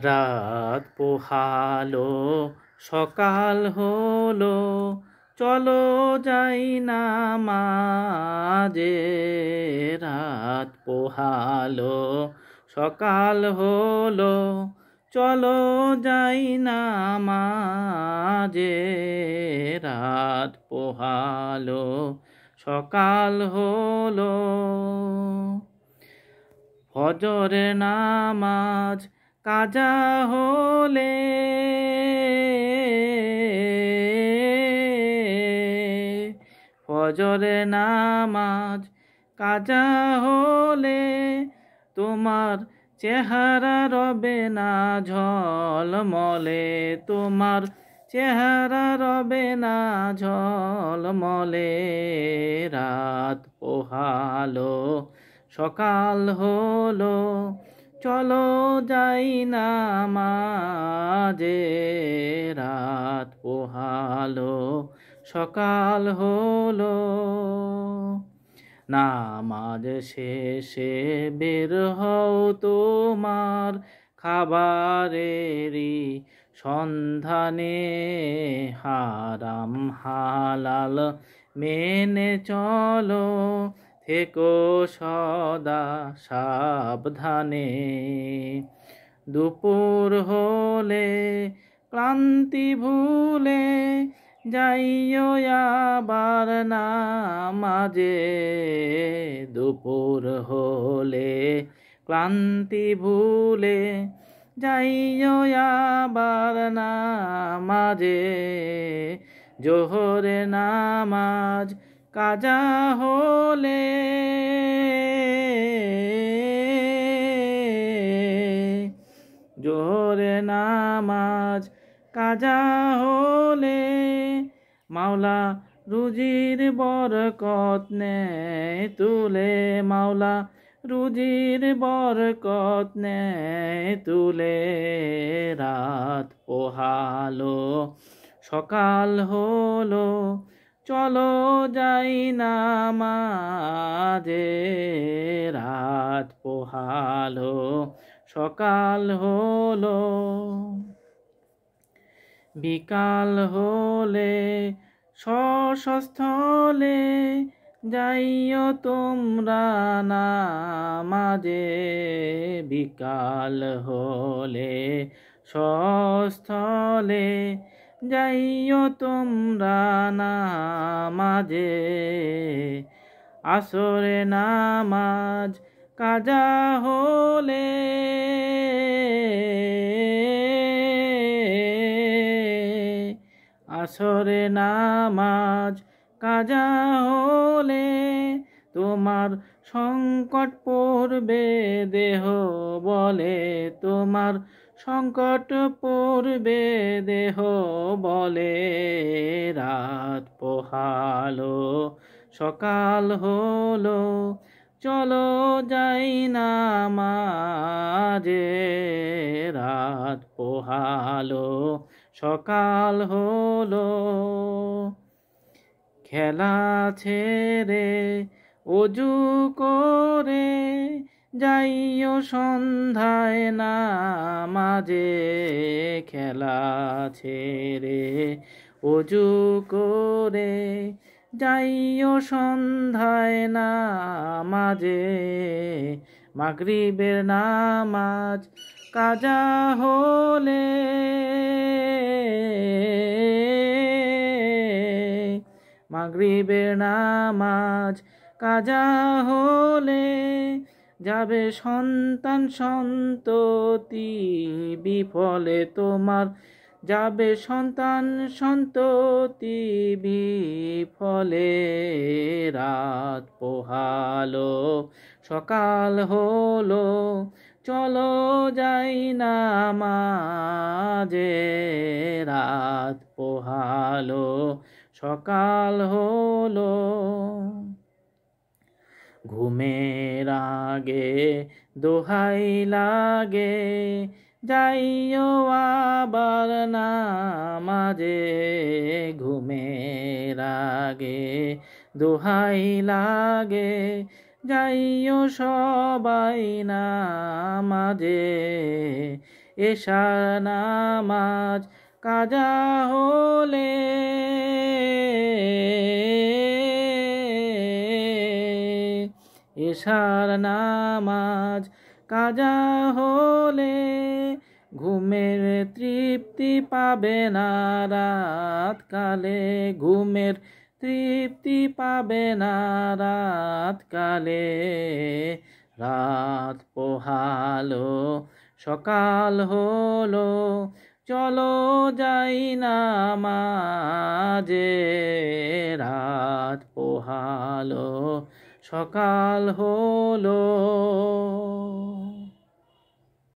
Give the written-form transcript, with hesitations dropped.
রাত পোহালো, সকাল হলো, চলো যাই নামাজে। রাত পোহালো, সকাল হলো, চলো যাই নামাজে। রাত পোহালো, সকাল হলো, ফজরের নামাজ কাজা হলে, ফজরের নামাজ কাজা হলে, তোমার চেহারা রবে না ঝলমলে, তোমার চেহারা রবে না ঝলমলে। রাত পোহালো, সকাল হলো, চলো যাই নামাজে। রাত পোহালো, সকাল হলো, নামাজ শেষে বের হও তোমার খাবারেরই সন্ধানে। হারাম হালাল মেনে চলো, থেকো সদা সাবধানে। দুপুর হলে ক্লান্তি ভুলে, যাইও আবার নামাজে। দুপুর হলে ক্লান্তি ভুলে, যাইও আবার নামাজে। জোহরে নামাজ কাজা হলে, জোহরে নামাজ কাজা হলে, মাওলা রুজির বরকত নেয় তুলে, মাওলা রুজির বরকত নেয় তুলে। রাত পোহালো, সকাল হলো, চলো যাই নামাজে। রাত পোহালো, সকাল হলো, বিকাল হলে শশস্থলে, যাইও তোমরা নামাজে। বিকাল হলে শশস্থলে, যাইও তোমরা নামাজে। আসরে নামাজ কাজা হলে, আসরে নামাজ কাজা হলে, তোমার সংকট পড়বে দেহ বলে, তোমার সংকট পড়বে দেহ বলে। রাত পোহালো, সকাল হলো, চলো যাই নামাজে। রাত পোহালো, সকাল হলো, খেলা ছেড়ে অজু করে, যাইও সন্ধ্যায় নামাজে। খেলা ছেড়ে অজু করে, যাইও সন্ধ্যায় নামাজে। মাগরিবের নামাজ কাজা হলে, মাগরিবের নামাজ কাজা হলে, যাবে সন্তান সন্ততি বিফলে, তোমার যাবে সন্তান সন্ততি বিফলে। রাত পোহালো, সকাল হলো, চলো যাই নামাজে। রাত পোহালো, সকাল হলো, ঘুমের আগে দোহাই লাগে, যাইও আবার নামাজে। ঘুমের আগে দোহাই লাগে, যাইও সবাই নামাজে। এশার নামাজ কাজা হলে এশার নামাজ কাজা হলে ঘুমের তৃপ্তি পাবে না রাত কালে, ঘুমের তৃপ্তি পাবে না রাত কালে। রাত পোহালো সকাল হলো, চলো যাই নামাজে। রাত পোহালো সকাল হলো।